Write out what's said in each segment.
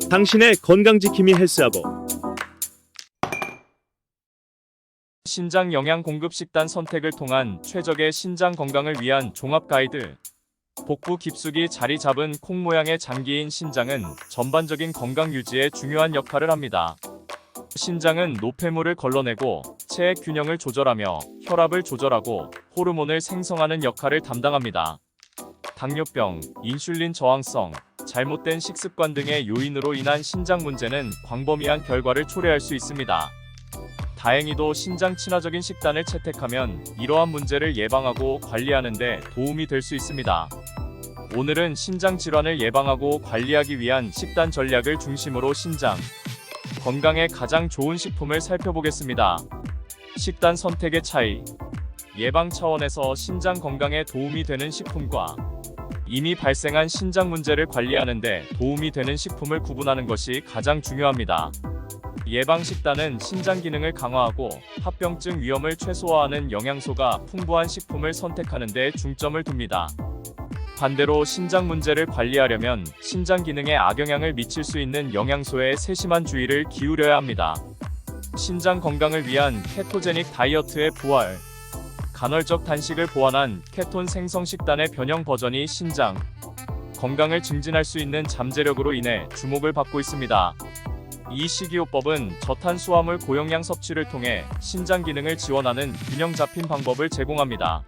당신의 건강지킴이 헬스하고 신장 영양 공급 식단 선택을 통한 최적의 신장 건강을 위한 종합 가이드. 복부 깊숙이 자리 잡은 콩 모양의 장기인 신장은 전반적인 건강 유지에 중요한 역할을 합니다. 신장은 노폐물을 걸러내고 체액 균형을 조절하며 혈압을 조절하고 호르몬을 생성하는 역할을 담당합니다. 당뇨병, 인슐린 저항성, 잘못된 식습관 등의 요인으로 인한 신장 문제는 광범위한 결과를 초래할 수 있습니다. 다행히도 신장 친화적인 식단을 채택하면 이러한 문제를 예방하고 관리하는 데 도움이 될 수 있습니다. 오늘은 신장 질환을 예방하고 관리하기 위한 식단 전략을 중심으로 신장 건강에 가장 좋은 식품을 살펴보겠습니다. 식단 선택의 차이. 예방 차원에서 신장 건강에 도움이 되는 식품과 이미 발생한 신장 문제를 관리하는 데 도움이 되는 식품을 구분하는 것이 가장 중요합니다. 예방 식단은 신장 기능을 강화하고 합병증 위험을 최소화하는 영양소가 풍부한 식품을 선택하는 데 중점을 둡니다. 반대로 신장 문제를 관리하려면 신장 기능에 악영향을 미칠 수 있는 영양소에 세심한 주의를 기울여야 합니다. 신장 건강을 위한 케토제닉 다이어트의 부활. 간헐적 단식을 보완한 케톤 생성 식단의 변형 버전이 신장 건강을 증진할 수 있는 잠재력으로 인해 주목을 받고 있습니다. 이 식이요법은 저탄수화물 고용량 섭취를 통해 신장 기능을 지원하는 균형 잡힌 방법을 제공합니다.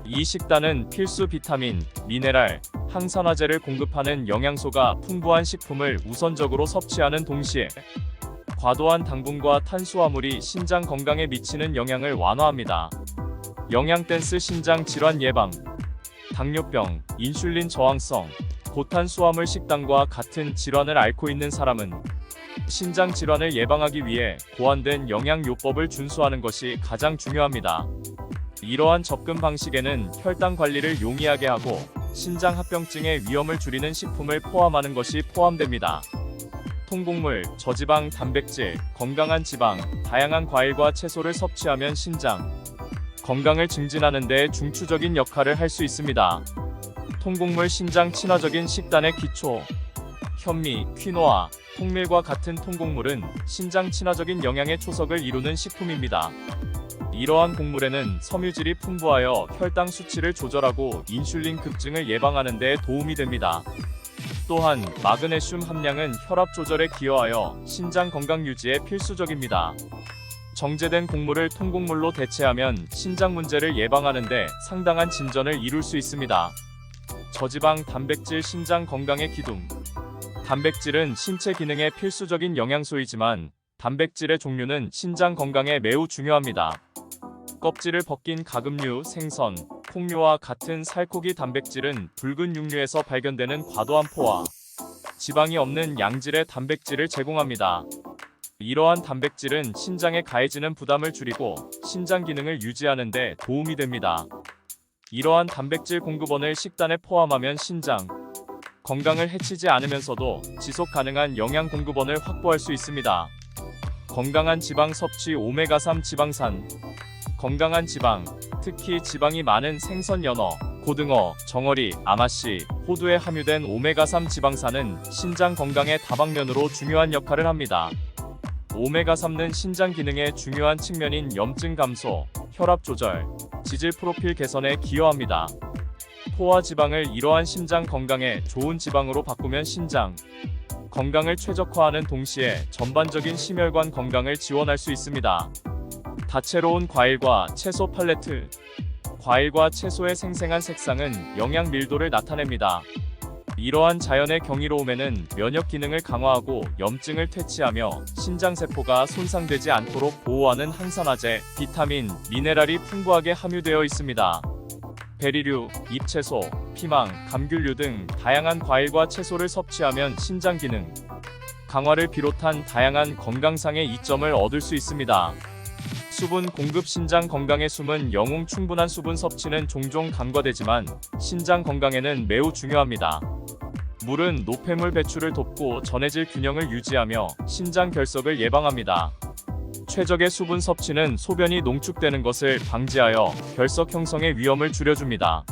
이 식단은 필수 비타민, 미네랄, 항산화제를 공급하는 영양소가 풍부한 식품을 우선적으로 섭취하는 동시에 과도한 당분과 탄수화물이 신장 건강에 미치는 영향을 완화합니다. 영양 댄스 신장 질환 예방. 당뇨병, 인슐린 저항성, 고탄수화물 식단과 같은 질환을 앓고 있는 사람은 신장 질환을 예방하기 위해 고안된 영양요법을 준수하는 것이 가장 중요합니다. 이러한 접근 방식에는 혈당 관리를 용이하게 하고 신장 합병증의 위험을 줄이는 식품을 포함하는 것이 포함됩니다. 통곡물, 저지방, 단백질, 건강한 지방, 다양한 과일과 채소를 섭취하면 신장 건강을 증진하는 데 중추적인 역할을 할 수 있습니다. 통곡물 신장 친화적인 식단의 기초. 현미, 퀴노아, 통밀과 같은 통곡물은 신장 친화적인 영양의 초석을 이루는 식품입니다. 이러한 곡물에는 섬유질이 풍부하여 혈당 수치를 조절하고 인슐린 급증을 예방하는 데 도움이 됩니다. 또한 마그네슘 함량은 혈압 조절에 기여하여 신장 건강 유지에 필수적입니다. 정제된 곡물을 통곡물로 대체하면 신장 문제를 예방하는 데 상당한 진전을 이룰 수 있습니다. 저지방 단백질 신장 건강의 기둥. 단백질은 신체 기능에 필수적인 영양소이지만 단백질의 종류는 신장 건강에 매우 중요합니다. 껍질을 벗긴 가금류, 생선, 콩류와 같은 살코기 단백질은 붉은 육류에서 발견되는 과도한 포화, 지방이 없는 양질의 단백질을 제공합니다. 이러한 단백질은 신장에 가해지는 부담을 줄이고 신장 기능을 유지하는 데 도움이 됩니다. 이러한 단백질 공급원을 식단에 포함하면 신장 건강을 해치지 않으면서도 지속 가능한 영양 공급원을 확보할 수 있습니다. 건강한 지방 섭취. 오메가3 지방산. 건강한 지방, 특히 지방이 많은 생선, 연어, 고등어, 정어리, 아마씨, 호두에 함유된 오메가3 지방산은 신장 건강의 다방면으로 중요한 역할을 합니다. 오메가3는 신장 기능의 중요한 측면인 염증 감소, 혈압 조절, 지질 프로필 개선에 기여합니다. 포화 지방을 이러한 심장 건강에 좋은 지방으로 바꾸면 신장 건강을 최적화하는 동시에 전반적인 심혈관 건강을 지원할 수 있습니다. 다채로운 과일과 채소 팔레트. 과일과 채소의 생생한 색상은 영양 밀도를 나타냅니다. 이러한 자연의 경이로움에는 면역 기능을 강화하고 염증을 퇴치하며 신장세포가 손상되지 않도록 보호하는 항산화제, 비타민, 미네랄이 풍부하게 함유되어 있습니다. 베리류, 잎채소, 피망, 감귤류 등 다양한 과일과 채소를 섭취하면 신장 기능 강화를 비롯한 다양한 건강상의 이점을 얻을 수 있습니다. 수분 공급. 신장 건강의 숨은 영웅. 충분한 수분 섭취는 종종 간과되지만 신장 건강에는 매우 중요합니다. 물은 노폐물 배출을 돕고 전해질 균형을 유지하며 신장 결석을 예방합니다. 최적의 수분 섭취는 소변이 농축되는 것을 방지하여 결석 형성의 위험을 줄여줍니다.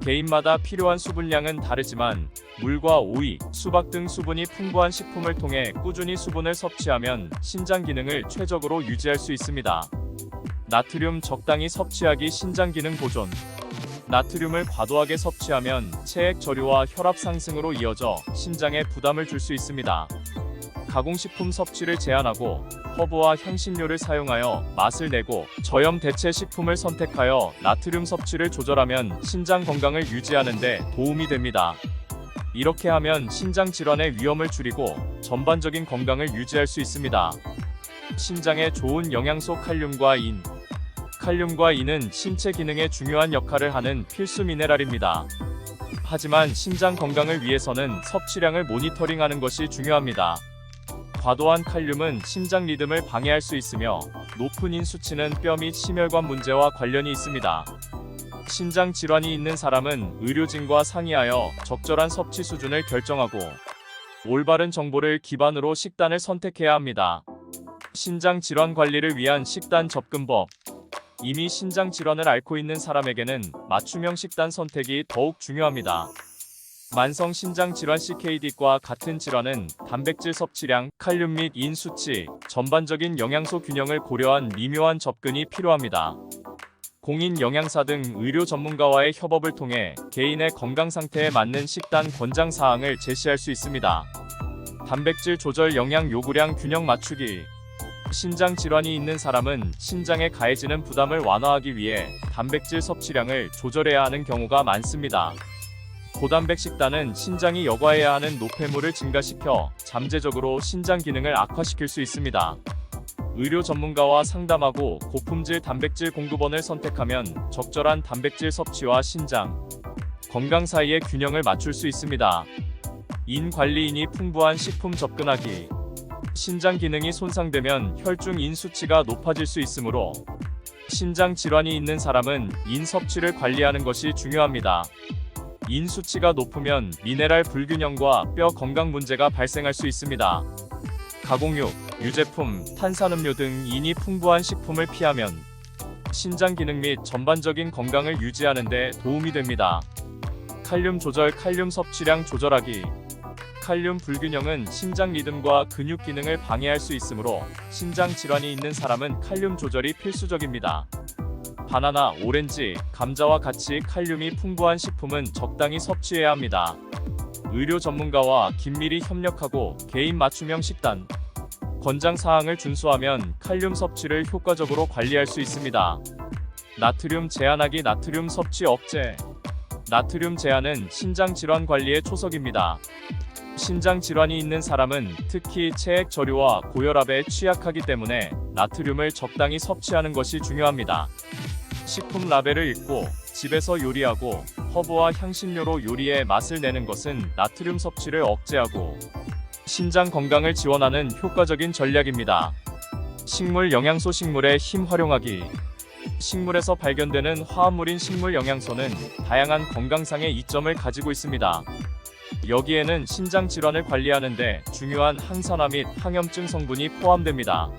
개인마다 필요한 수분량은 다르지만 물과 오이, 수박 등 수분이 풍부한 식품을 통해 꾸준히 수분을 섭취하면 신장 기능을 최적으로 유지할 수 있습니다. 나트륨 적당히 섭취하기 신장 기능 보존. 나트륨을 과도하게 섭취하면 체액 저류와 혈압 상승으로 이어져 신장에 부담을 줄 수 있습니다. 가공식품 섭취를 제한하고 허브와 향신료를 사용하여 맛을 내고 저염 대체 식품을 선택하여 나트륨 섭취를 조절하면 신장 건강을 유지하는 데 도움이 됩니다. 이렇게 하면 신장 질환의 위험을 줄이고 전반적인 건강을 유지할 수 있습니다. 신장에 좋은 영양소 칼륨과 인. 칼륨과 인은 신체 기능에 중요한 역할을 하는 필수 미네랄입니다. 하지만 신장 건강을 위해서는 섭취량을 모니터링하는 것이 중요합니다. 과도한 칼륨은 심장 리듬을 방해할 수 있으며 높은 인 수치는 뼈 및 심혈관 문제와 관련이 있습니다. 신장 질환이 있는 사람은 의료진과 상의하여 적절한 섭취 수준을 결정하고 올바른 정보를 기반으로 식단을 선택해야 합니다. 신장 질환 관리를 위한 식단 접근법. 이미 신장 질환을 앓고 있는 사람에게는 맞춤형 식단 선택이 더욱 중요합니다. 만성 신장 질환 CKD과 같은 질환은 단백질 섭취량, 칼륨 및 인 수치, 전반적인 영양소 균형을 고려한 미묘한 접근이 필요합니다. 공인 영양사 등 의료 전문가와의 협업을 통해 개인의 건강 상태에 맞는 식단 권장 사항을 제시할 수 있습니다. 단백질 조절 영양 요구량 균형 맞추기. 신장 질환이 있는 사람은 신장에 가해지는 부담을 완화하기 위해 단백질 섭취량을 조절해야 하는 경우가 많습니다. 고단백 식단은 신장이 여과해야 하는 노폐물을 증가시켜 잠재적으로 신장 기능을 악화시킬 수 있습니다. 의료 전문가와 상담하고 고품질 단백질 공급원을 선택하면 적절한 단백질 섭취와 신장 건강 사이의 균형을 맞출 수 있습니다. 인 관리인이 풍부한 식품 접근하기. 신장 기능이 손상되면 혈중 인 수치가 높아질 수 있으므로 신장 질환이 있는 사람은 인 섭취를 관리하는 것이 중요합니다. 인 수치가 높으면 미네랄 불균형과 뼈 건강 문제가 발생할 수 있습니다. 가공육, 유제품, 탄산음료 등 인이 풍부한 식품을 피하면 신장 기능 및 전반적인 건강을 유지하는 데 도움이 됩니다. 칼륨 조절, 칼륨 섭취량 조절하기. 칼륨 불균형은 신장 리듬과 근육 기능을 방해할 수 있으므로 신장 질환이 있는 사람은 칼륨 조절이 필수적입니다. 바나나, 오렌지, 감자와 같이 칼륨이 풍부한 식품은 적당히 섭취해야 합니다. 의료 전문가와 긴밀히 협력하고 개인 맞춤형 식단 권장 사항을 준수하면 칼륨 섭취를 효과적으로 관리할 수 있습니다. 나트륨 제한하기. 나트륨 섭취 억제. 나트륨 제한은 신장 질환 관리의 초석입니다. 신장 질환이 있는 사람은 특히 체액 저류와 고혈압에 취약하기 때문에 나트륨을 적당히 섭취하는 것이 중요합니다. 식품 라벨을 읽고 집에서 요리하고 허브와 향신료로 요리에 맛을 내는 것은 나트륨 섭취를 억제하고 신장 건강을 지원하는 효과적인 전략입니다. 식물 영양소. 식물의 힘 활용하기. 식물에서 발견되는 화합물인 식물 영양소는 다양한 건강상의 이점을 가지고 있습니다. 여기에는 신장 질환을 관리하는 데 중요한 항산화 및 항염증 성분이 포함됩니다.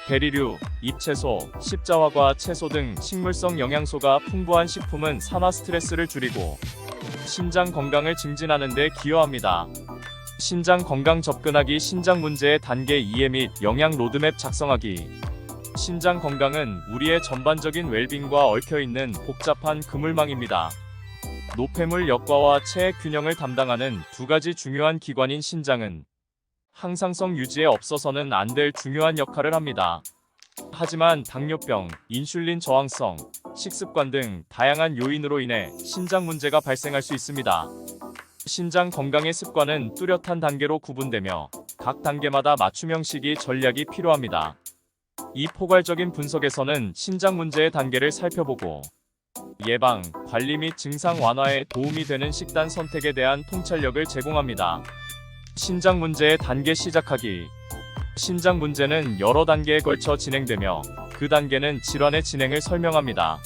베리류, 잎채소, 십자화과 채소 등 식물성 영양소가 풍부한 식품은 산화 스트레스를 줄이고 신장 건강을 증진하는 데 기여합니다. 신장 건강 접근하기. 신장 문제의 단계 이해 및 영양 로드맵 작성하기. 신장 건강은 우리의 전반적인 웰빙과 얽혀있는 복잡한 그물망입니다. 노폐물 역과와 체액 균형을 담당하는 두 가지 중요한 기관인 신장은 항상성 유지에 없어서는 안 될 중요한 역할을 합니다. 하지만 당뇨병, 인슐린 저항성, 식습관 등 다양한 요인으로 인해 신장 문제가 발생할 수 있습니다. 신장 건강의 습관은 뚜렷한 단계로 구분되며 각 단계마다 맞춤형식이 전략이 필요합니다. 이 포괄적인 분석에서는 신장 문제의 단계를 살펴보고 예방, 관리 및 증상 완화에 도움이 되는 식단 선택에 대한 통찰력을 제공합니다. 신장 문제의 단계 시작하기. 신장 문제는 여러 단계에 걸쳐 진행되며 그 단계는 질환의 진행을 설명합니다.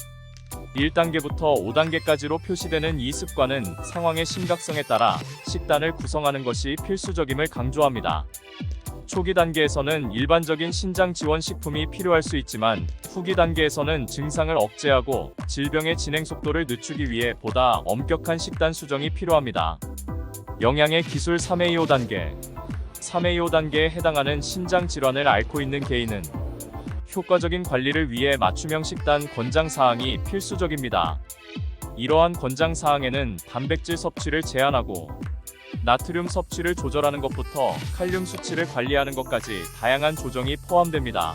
1단계부터 5단계까지로 표시되는 이 습관은 상황의 심각성에 따라 식단을 구성하는 것이 필수적임을 강조합니다. 초기 단계에서는 일반적인 신장 지원 식품이 필요할 수 있지만 후기 단계에서는 증상을 억제하고 질병의 진행 속도를 늦추기 위해 보다 엄격한 식단 수정이 필요합니다. 영양의 기술 3A5 단계. 3A5 단계에 해당하는 신장 질환을 앓고 있는 개인은 효과적인 관리를 위해 맞춤형 식단 권장 사항이 필수적입니다. 이러한 권장 사항에는 단백질 섭취를 제한하고 나트륨 섭취를 조절하는 것부터 칼륨 수치를 관리하는 것까지 다양한 조정이 포함됩니다.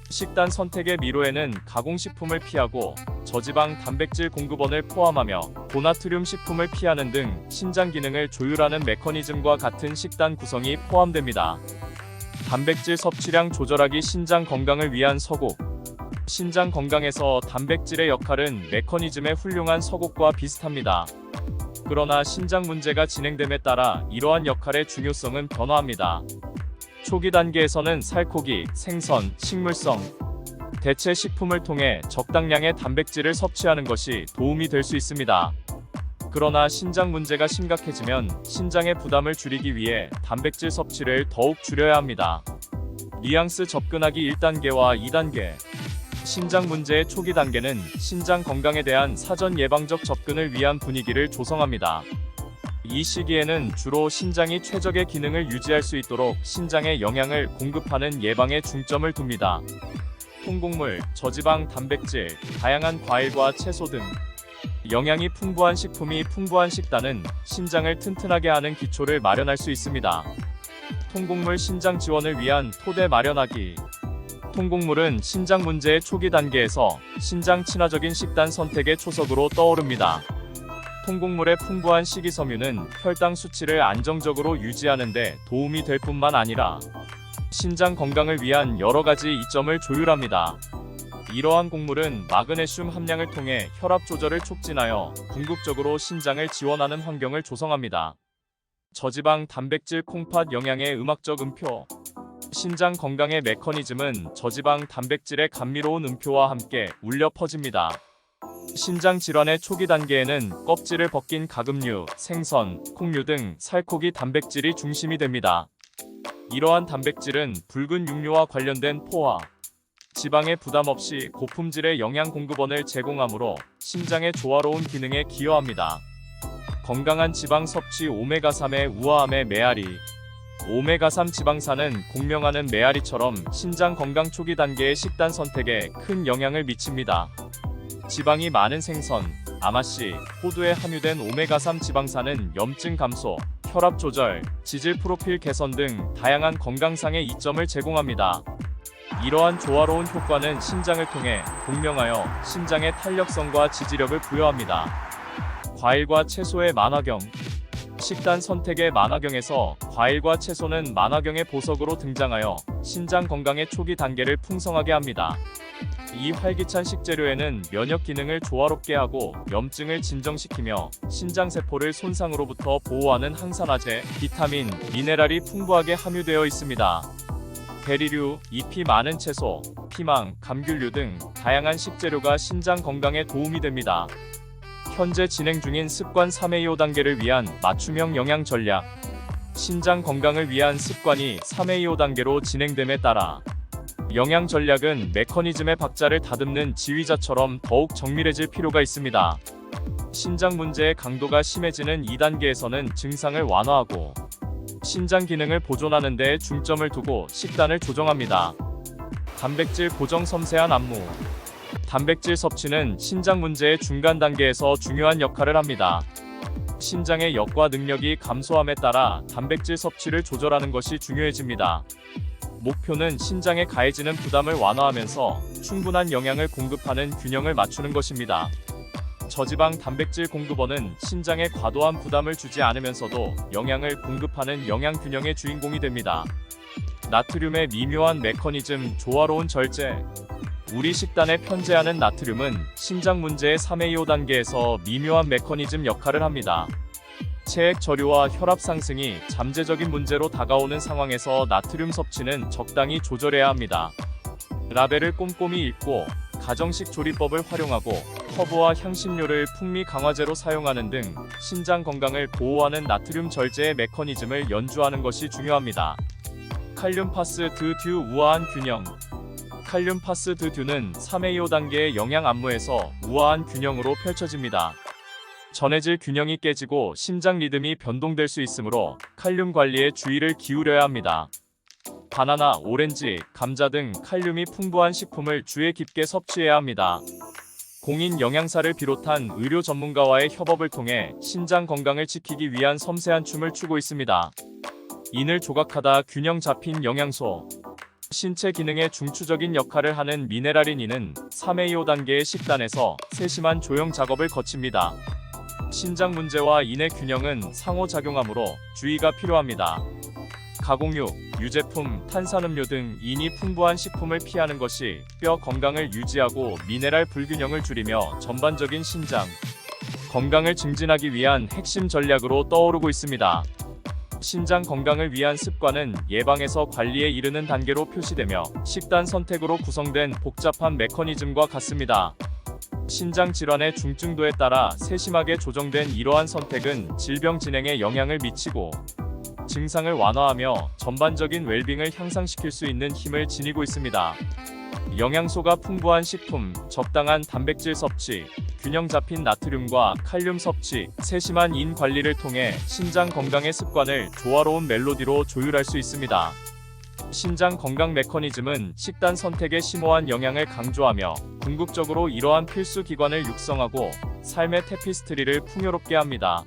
식단 선택의 미로에는 가공식품을 피하고 저지방 단백질 공급원을 포함하며 고나트륨 식품을 피하는 등 신장 기능을 조율하는 메커니즘과 같은 식단 구성이 포함됩니다. 단백질 섭취량 조절하기. 신장 건강을 위한 서곡. 신장 건강에서 단백질의 역할은 메커니즘의 훌륭한 서곡과 비슷합니다. 그러나 신장 문제가 진행됨에 따라 이러한 역할의 중요성은 변화합니다. 초기 단계에서는 살코기, 생선, 식물성, 대체 식품을 통해 적당량의 단백질을 섭취하는 것이 도움이 될 수 있습니다. 그러나 신장 문제가 심각해지면 신장의 부담을 줄이기 위해 단백질 섭취를 더욱 줄여야 합니다. 뉘앙스 접근하기. 1단계와 2단계. 신장 문제의 초기 단계는 신장 건강에 대한 사전 예방적 접근을 위한 분위기를 조성합니다. 이 시기에는 주로 신장이 최적의 기능을 유지할 수 있도록 신장에 영양을 공급하는 예방에 중점을 둡니다. 통곡물, 저지방 단백질, 다양한 과일과 채소 등 영양이 풍부한 식품이 풍부한 식단은 신장을 튼튼하게 하는 기초를 마련할 수 있습니다. 통곡물. 신장 지원을 위한 토대 마련하기. 통곡물은 신장 문제의 초기 단계에서 신장 친화적인 식단 선택의 초석으로 떠오릅니다. 통곡물의 풍부한 식이섬유는 혈당 수치를 안정적으로 유지하는 데 도움이 될 뿐만 아니라 신장 건강을 위한 여러 가지 이점을 조율합니다. 이러한 곡물은 마그네슘 함량을 통해 혈압 조절을 촉진하여 궁극적으로 신장을 지원하는 환경을 조성합니다. 저지방 단백질 콩팥 영양의 음악적 음표. 신장 건강의 메커니즘은 저지방 단백질의 감미로운 음표와 함께 울려 퍼집니다. 신장 질환의 초기 단계에는 껍질을 벗긴 가금류, 생선, 콩류 등 살코기 단백질이 중심이 됩니다. 이러한 단백질은 붉은 육류와 관련된 포화, 지방의 부담 없이 고품질의 영양 공급원을 제공하므로 신장의 조화로운 기능에 기여합니다. 건강한 지방 섭취. 오메가3의 우아함의 메아리. 오메가3 지방산은 공명하는 메아리처럼 신장 건강 초기 단계의 식단 선택에 큰 영향을 미칩니다. 지방이 많은 생선, 아마씨, 호두에 함유된 오메가3 지방산은 염증 감소, 혈압 조절, 지질 프로필 개선 등 다양한 건강상의 이점을 제공합니다. 이러한 조화로운 효과는 신장을 통해 공명하여 신장의 탄력성과 지지력을 부여합니다. 과일과 채소의 만화경. 식단 선택의 만화경에서 과일과 채소는 만화경의 보석으로 등장하여 신장 건강의 초기 단계를 풍성하게 합니다. 이 활기찬 식재료에는 면역 기능을 조화롭게 하고 염증을 진정시키며 신장세포를 손상으로부터 보호하는 항산화제, 비타민, 미네랄이 풍부하게 함유되어 있습니다. 베리류, 잎이 많은 채소, 피망, 감귤류 등 다양한 식재료가 신장 건강에 도움이 됩니다. 현재 진행 중인 습관 3A5 단계를 위한 맞춤형 영양 전략. 신장 건강을 위한 습관이 3A5 단계로 진행됨에 따라 영양 전략은 메커니즘의 박자를 다듬는 지휘자처럼 더욱 정밀해질 필요가 있습니다. 신장 문제의 강도가 심해지는 2단계에서는 증상을 완화하고 신장 기능을 보존하는 데 중점을 두고 식단을 조정합니다. 단백질 고정. 섬세한 안무. 단백질 섭취는 신장 문제의 중간 단계에서 중요한 역할을 합니다. 신장의 역과 능력이 감소함에 따라 단백질 섭취를 조절하는 것이 중요해집니다. 목표는 신장에 가해지는 부담을 완화하면서 충분한 영양을 공급하는 균형을 맞추는 것입니다. 저지방 단백질 공급원은 신장에 과도한 부담을 주지 않으면서도 영양을 공급하는 영양 균형의 주인공이 됩니다. 나트륨의 미묘한 메커니즘. 조화로운 절제. 우리 식단에 편제하는 나트륨은 신장 문제의 3A5 단계에서 미묘한 메커니즘 역할을 합니다. 체액 저류와 혈압 상승이 잠재적인 문제로 다가오는 상황에서 나트륨 섭취는 적당히 조절해야 합니다. 라벨을 꼼꼼히 읽고 가정식 조리법을 활용하고 허브와 향신료를 풍미 강화제로 사용하는 등 신장 건강을 보호하는 나트륨 절제의 메커니즘을 연주하는 것이 중요합니다. 칼륨 파스 드 듀 우아한 균형. 칼륨 파스 드 듀는 3A5단계의 영양 안무에서 우아한 균형으로 펼쳐집니다. 전해질 균형이 깨지고 심장 리듬이 변동될 수 있으므로 칼륨 관리에 주의를 기울여야 합니다. 바나나, 오렌지, 감자 등 칼륨이 풍부한 식품을 주에 깊게 섭취해야 합니다. 공인 영양사를 비롯한 의료 전문가와의 협업을 통해 신장 건강을 지키기 위한 섬세한 춤을 추고 있습니다. 인을 조각하다 균형 잡힌 영양소. 신체 기능에 중추적인 역할을 하는 미네랄인 인은 3A5단계의 식단에서 세심한 조형 작업을 거칩니다. 신장 문제와 인의 균형은 상호작용하므로 주의가 필요합니다. 가공육, 유제품, 탄산음료 등 인이 풍부한 식품을 피하는 것이 뼈 건강을 유지하고 미네랄 불균형을 줄이며 전반적인 신장 건강을 증진하기 위한 핵심 전략으로 떠오르고 있습니다. 신장 건강을 위한 습관은 예방에서 관리에 이르는 단계로 표시되며 식단 선택으로 구성된 복잡한 메커니즘과 같습니다. 신장 질환의 중증도에 따라 세심하게 조정된 이러한 선택은 질병 진행에 영향을 미치고 증상을 완화하며 전반적인 웰빙을 향상시킬 수 있는 힘을 지니고 있습니다. 영양소가 풍부한 식품, 적당한 단백질 섭취, 균형 잡힌 나트륨과 칼륨 섭취, 세심한 인 관리를 통해 신장 건강의 습관을 조화로운 멜로디로 조율할 수 있습니다. 신장 건강 메커니즘은 식단 선택의 심오한 영향을 강조하며 궁극적으로 이러한 필수 기관을 육성하고 삶의 테피스트리를 풍요롭게 합니다.